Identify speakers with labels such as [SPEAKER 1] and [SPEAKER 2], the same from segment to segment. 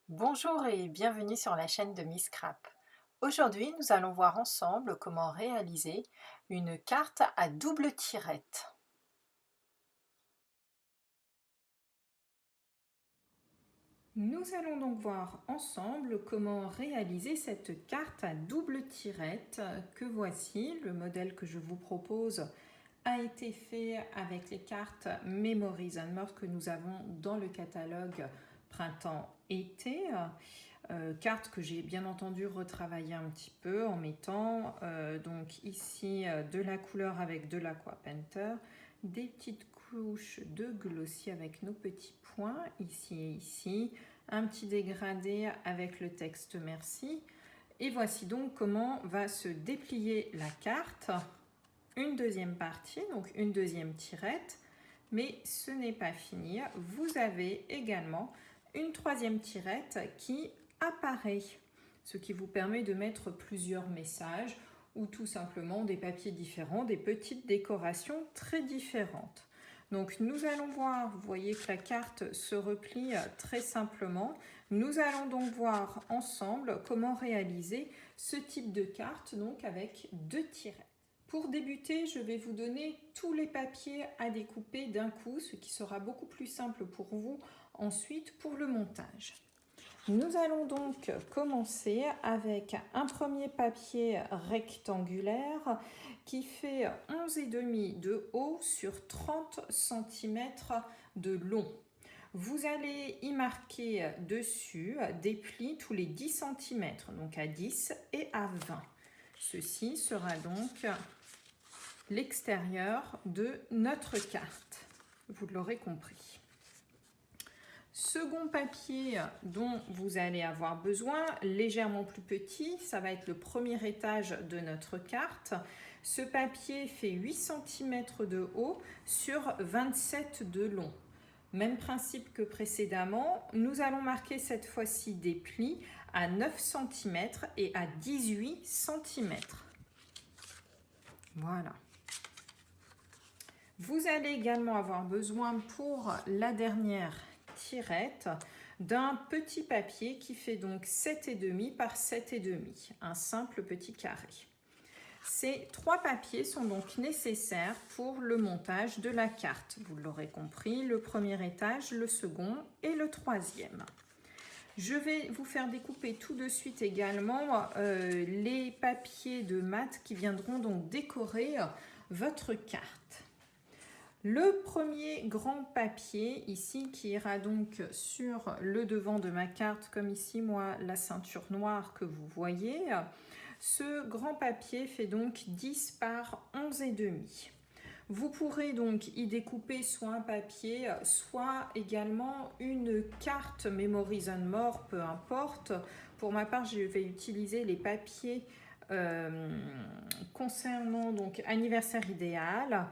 [SPEAKER 1] Bonjour et bienvenue sur la chaîne de Miss Scrap. Aujourd'hui, nous allons voir ensemble comment réaliser une carte à double tirette. Nous allons donc voir ensemble comment réaliser cette carte à double tirette que voici. Le modèle que je vous propose a été fait avec les cartes Memories and More que nous avons dans le catalogue printemps-été. Carte que j'ai bien entendu retravaillé un petit peu en mettant donc ici de la couleur avec de l'Aqua Painter, des petites couches de glossy avec nos petits points ici et ici, un petit dégradé avec le texte merci. Et voici donc comment va se déplier la carte. Une deuxième partie, donc une deuxième tirette, mais ce n'est pas fini. Vous avez également une troisième tirette qui apparaît, ce qui vous permet de mettre plusieurs messages ou tout simplement des papiers différents, des petites décorations très différentes. Donc nous allons voir, vous voyez que la carte se replie très simplement. Nous allons donc voir ensemble comment réaliser ce type de carte donc avec deux tirettes. Pour débuter, je vais vous donner tous les papiers à découper d'un coup, ce qui sera beaucoup plus simple pour vous ensuite pour le montage. Nous allons donc commencer avec un premier papier rectangulaire qui fait 11,5 de haut sur 30 cm de long. Vous allez y marquer dessus des plis tous les 10 cm, donc à 10 et à 20. Ceci sera donc l'extérieur de notre carte. Vous l'aurez compris. Second papier dont vous allez avoir besoin, légèrement plus petit, ça va être le premier étage de notre carte. Ce papier fait 8 cm de haut sur 27 de long. Même principe que précédemment, nous allons marquer cette fois-ci des plis à 9 cm et à 18 cm. Voilà. Vous allez également avoir besoin pour la dernière tirette d'un petit papier qui fait donc 7,5 par 7,5, un simple petit carré. Ces trois papiers sont donc nécessaires pour le montage de la carte. Vous l'aurez compris, le premier étage, le second et le troisième. Je vais vous faire découper tout de suite également les papiers de mat qui viendront donc décorer votre carte. Le premier grand papier ici qui ira donc sur le devant de ma carte, comme ici moi la ceinture noire que vous voyez, ce grand papier fait donc 10 par 11,5. Vous pourrez donc y découper soit un papier, soit également une carte Memories and More, peu importe. Pour ma part, je vais utiliser les papiers concernant donc anniversaire idéal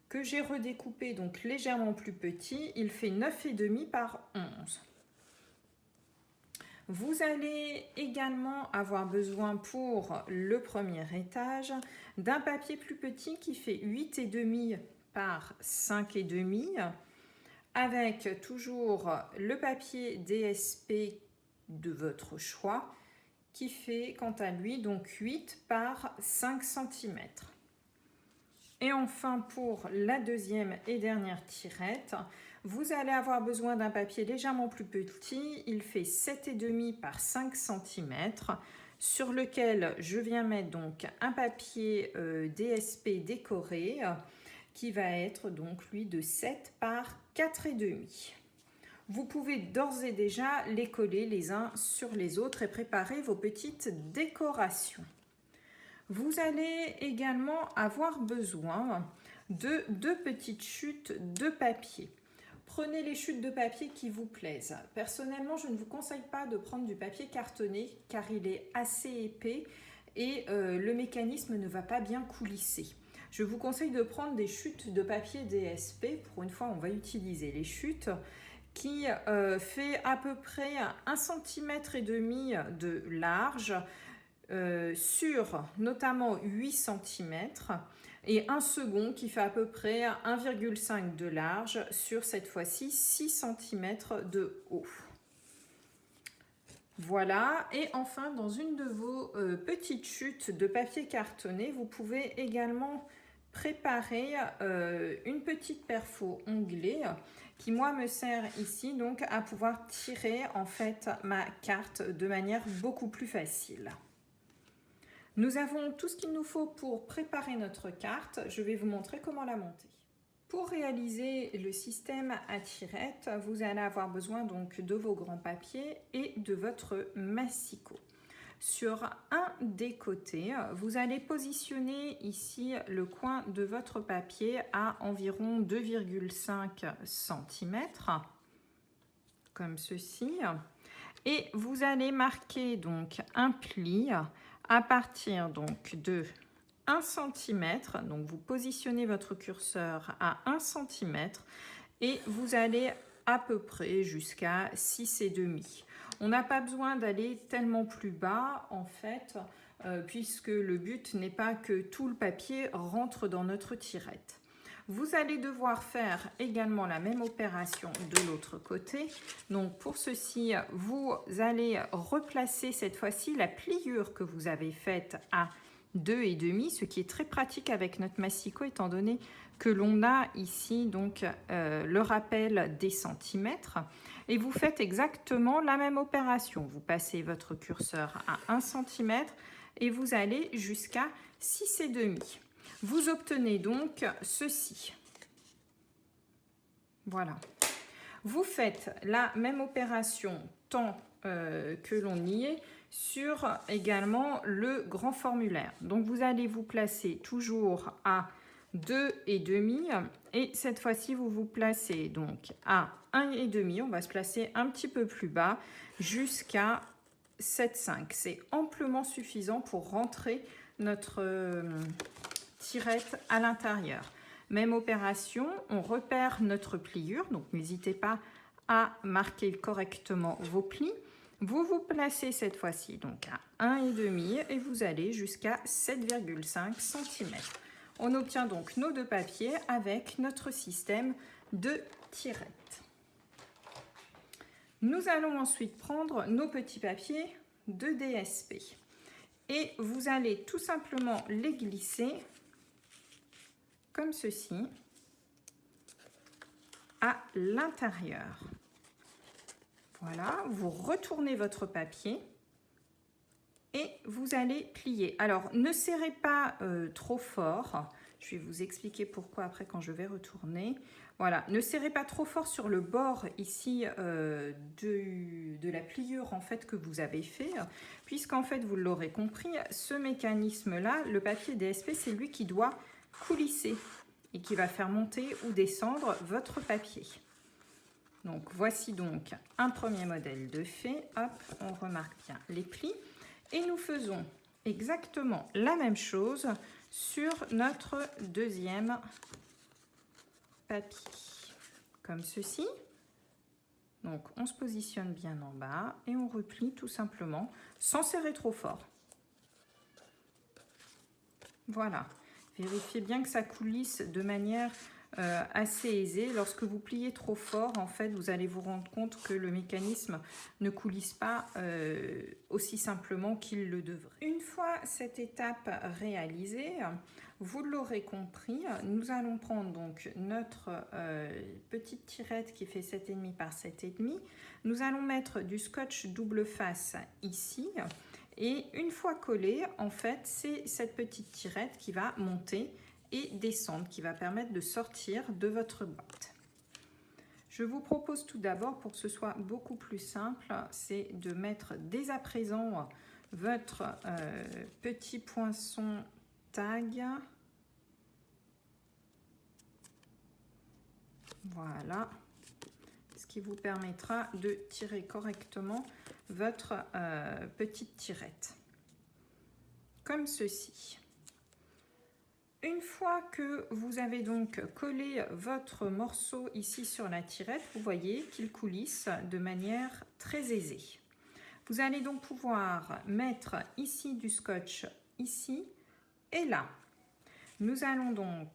[SPEAKER 1] que j'ai redécoupé donc légèrement plus petit. Il fait 9,5 par 11. Vous allez également avoir besoin pour le premier étage d'un papier plus petit qui fait 8,5 par 5,5 avec toujours le papier DSP de votre choix qui fait quant à lui donc 8 par 5 cm. Et enfin, pour la deuxième et dernière tirette, vous allez avoir besoin d'un papier légèrement plus petit. Il fait 7,5 par 5 cm, sur lequel je viens mettre donc un papier DSP décoré qui va être donc lui de 7 par 4,5. Vous pouvez d'ores et déjà les coller les uns sur les autres et préparer vos petites décorations. Vous allez également avoir besoin de deux petites chutes de papier. Prenez les chutes de papier qui vous plaisent. Personnellement, je ne vous conseille pas de prendre du papier cartonné car il est assez épais et le mécanisme ne va pas bien coulisser. Je vous conseille de prendre des chutes de papier DSP. Pour une fois, on va utiliser les chutes qui fait à peu près 1,5 cm de large, sur notamment 8 cm et un second qui fait à peu près 1,5 de large sur cette fois-ci 6 cm de haut. Voilà, et enfin dans une de vos petites chutes de papier cartonné, vous pouvez également préparer une petite perfo onglée qui moi me sert ici donc à pouvoir tirer en fait ma carte de manière beaucoup plus facile. Nous avons tout ce qu'il nous faut pour préparer notre carte. Je vais vous montrer comment la monter. Pour réaliser le système à tirettes, vous allez avoir besoin donc de vos grands papiers et de votre massicot. Sur un des côtés, vous allez positionner ici le coin de votre papier à environ 2,5 cm, comme ceci. Et vous allez marquer donc un pli à partir donc de 1 cm, donc vous positionnez votre curseur à 1 cm et vous allez à peu près jusqu'à 6,5. On n'a pas besoin d'aller tellement plus bas en fait, puisque le but n'est pas que tout le papier rentre dans notre tirette. Vous allez devoir faire également la même opération de l'autre côté. Donc pour ceci, vous allez replacer cette fois-ci la pliure que vous avez faite à 2,5, ce qui est très pratique avec notre massicot étant donné que l'on a ici donc le rappel des centimètres. Et vous faites exactement la même opération. Vous passez votre curseur à 1 cm et vous allez jusqu'à 6,5. Vous obtenez donc ceci. Voilà. Vous faites la même opération tant que l'on y est sur également le grand formulaire. Donc vous allez vous placer toujours à 2,5 et cette fois-ci vous vous placez donc à 1,5. On va se placer un petit peu plus bas jusqu'à 7,5. C'est amplement suffisant pour rentrer notre tirette à l'intérieur. Même opération, on repère notre pliure, donc n'hésitez pas à marquer correctement vos plis. Vous vous placez cette fois-ci donc à 1,5 et vous allez jusqu'à 7,5 cm. On obtient donc nos deux papiers avec notre système de tirette. Nous allons ensuite prendre nos petits papiers de DSP et vous allez tout simplement les glisser comme ceci à l'intérieur. Voilà, vous retournez votre papier et vous allez plier. Alors, ne serrez pas trop fort. Je vais vous expliquer pourquoi après quand je vais retourner. Voilà, ne serrez pas trop fort sur le bord ici de la pliure en fait que vous avez fait, puisqu'en fait, vous l'aurez compris, ce mécanisme-là, le papier DSP, c'est lui qui doit coulisser et qui va faire monter ou descendre votre papier. Donc voici donc un premier modèle de fait. Hop, on remarque bien les plis et nous faisons exactement la même chose sur notre deuxième papier comme ceci. Donc on se positionne bien en bas et on replie tout simplement sans serrer trop fort. Voilà. Vérifiez bien que ça coulisse de manière assez aisée. Lorsque vous pliez trop fort, en fait, vous allez vous rendre compte que le mécanisme ne coulisse pas aussi simplement qu'il le devrait. Une fois cette étape réalisée, vous l'aurez compris, nous allons prendre donc notre petite tirette qui fait 7,5 par 7,5. Nous allons mettre du scotch double face ici. Et une fois collée, en fait, c'est cette petite tirette qui va monter et descendre, qui va permettre de sortir de votre boîte. Je vous propose tout d'abord, pour que ce soit beaucoup plus simple, c'est de mettre dès à présent votre petit poinçon tag. Voilà. Ce qui vous permettra de tirer correctement votre petite tirette comme ceci. Une fois que vous avez donc collé votre morceau ici sur la tirette, vous voyez qu'il coulisse de manière très aisée. Vous allez donc pouvoir mettre ici du scotch ici et là. Nous allons donc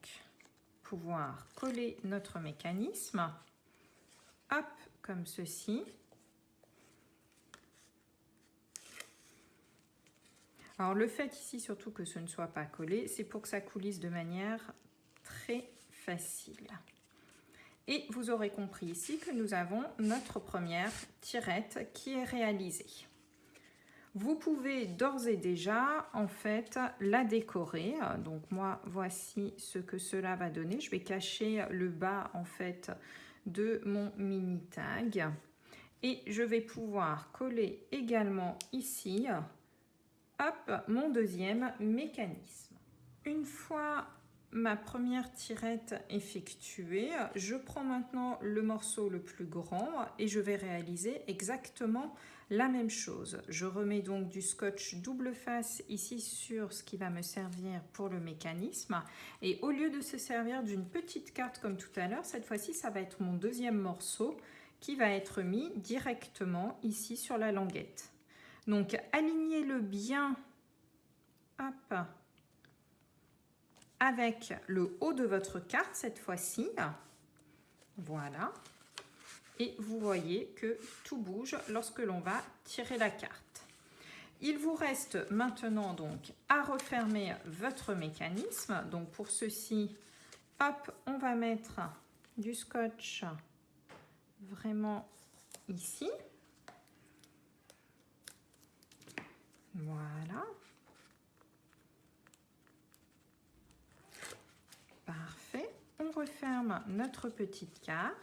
[SPEAKER 1] pouvoir coller notre mécanisme, hop, comme ceci. Alors le fait ici surtout que ce ne soit pas collé, c'est pour que ça coulisse de manière très facile. Et vous aurez compris ici que nous avons notre première tirette qui est réalisée. Vous pouvez d'ores et déjà en fait la décorer. Donc moi voici ce que cela va donner. Je vais cacher le bas en fait de mon mini tag et je vais pouvoir coller également ici hop, mon deuxième mécanisme. Une fois ma première tirette effectuée, je prends maintenant le morceau le plus grand et je vais réaliser exactement la même chose. Je remets donc du scotch double face ici sur ce qui va me servir pour le mécanisme et au lieu de se servir d'une petite carte comme tout à l'heure, cette fois-ci ça va être mon deuxième morceau qui va être mis directement ici sur la languette. Donc alignez-le bien hop, avec le haut de votre carte cette fois-ci. Voilà. Et vous voyez que tout bouge lorsque l'on va tirer la carte. Il vous reste maintenant donc à refermer votre mécanisme. Donc pour ceci, hop, on va mettre du scotch vraiment ici. Voilà. Parfait. On referme notre petite carte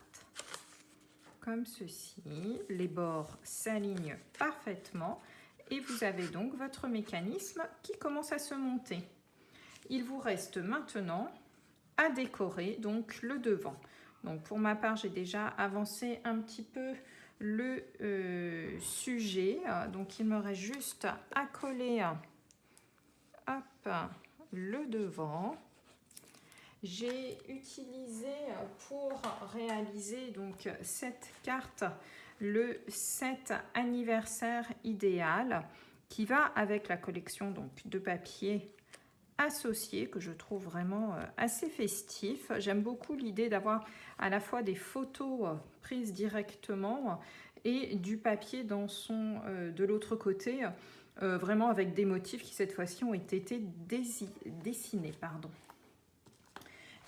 [SPEAKER 1] comme ceci. Les bords s'alignent parfaitement et vous avez donc votre mécanisme qui commence à se monter. Il vous reste maintenant à décorer donc le devant. Donc pour ma part, j'ai déjà avancé un petit peu le sujet. Donc il me reste juste à coller hop, le devant. J'ai utilisé pour réaliser donc cette carte le set anniversaire idéal qui va avec la collection donc de papier associé que je trouve vraiment assez festif. J'aime beaucoup l'idée d'avoir à la fois des photos prises directement et du papier dans son de l'autre côté, vraiment avec des motifs qui cette fois-ci ont été dessinés.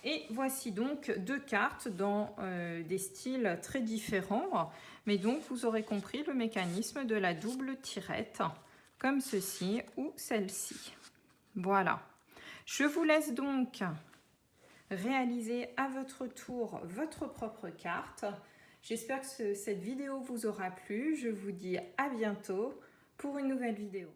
[SPEAKER 1] Et voici donc deux cartes dans des styles très différents. Mais donc, vous aurez compris le mécanisme de la double tirette, comme ceci ou celle-ci. Voilà. Je vous laisse donc réaliser à votre tour votre propre carte. J'espère que cette vidéo vous aura plu. Je vous dis à bientôt pour une nouvelle vidéo.